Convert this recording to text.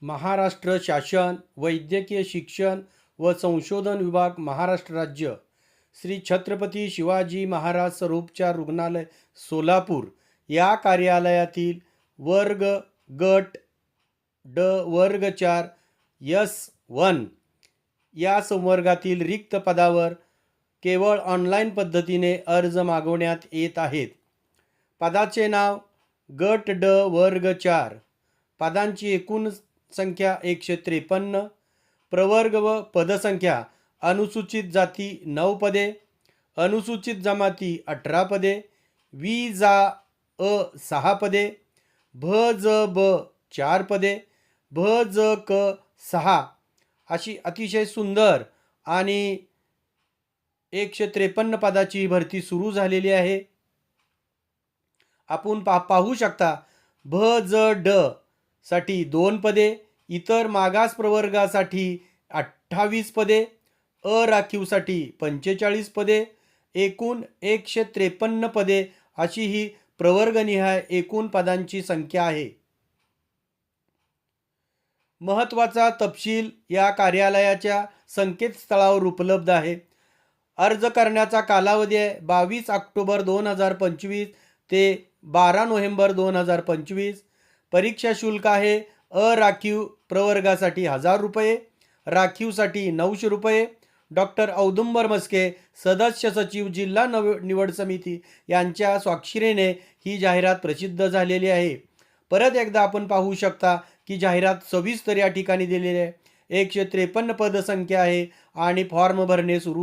महाराष्ट्र शासन वैद्यकीय शिक्षण व संशोधन विभाग महाराष्ट्र राज्य श्री छत्रपती शिवाजी महाराज सर्वोपचार रुग्णालय सोलापूर या कार्यालयातील वर्ग गट ड वर्ग 4 S1 या संवर्गातील रिक्त पदावर केवळ ऑनलाईन पद्धतीने अर्ज मागवण्यात येत आहेत. पदाचे नाव गट ड वर्ग 4. पदांची एकूण संख्या 153. प्रवर्ग व पदसंख्या अनुसूचित जाती 9 पदे, अनुसूचित जमाती 18 पदे, विजा अ 6 पदे, भ ज ब 4 पदे, भ ज क 6 अशी अतिशय सुंदर आणि 153 पदाची भरती सुरू झालेली आहे. आपण पाहू शकता भ ज ड साठी 2 पदे, इतर मागास प्रवर्गासाठी 28 पदे, अराखीवसाठी 45 पदे, एकूण 153 पदे अशी ही प्रवर्गनिहाय एकूण पदांची संख्या आहे. महत्त्वाचा तपशील या कार्यालयाच्या संकेतस्थळावर उपलब्ध आहे. अर्ज करण्याचा कालावधी आहे 22 ऑक्टोबर 2025 ते 12 नोव्हेंबर 2025. परीक्षा शुल्क आहे अराखीव प्रवर्गासाठी 1000 रुपये, राखीवसाठी 900 रुपये. डॉक्टर औदुंबर मस्के सदस्य सचिव जिल्हा निवड समिती यांच्या स्वाक्षरीने ही जाहिरात प्रसिद्ध झालेली आहे. परत एकदा आपण पाहू शकता की जाहिरात सविस्तर या ठिकाणी दिलेली आहे. 153 पदसंख्या आहे आणि फॉर्म भरणे सुरू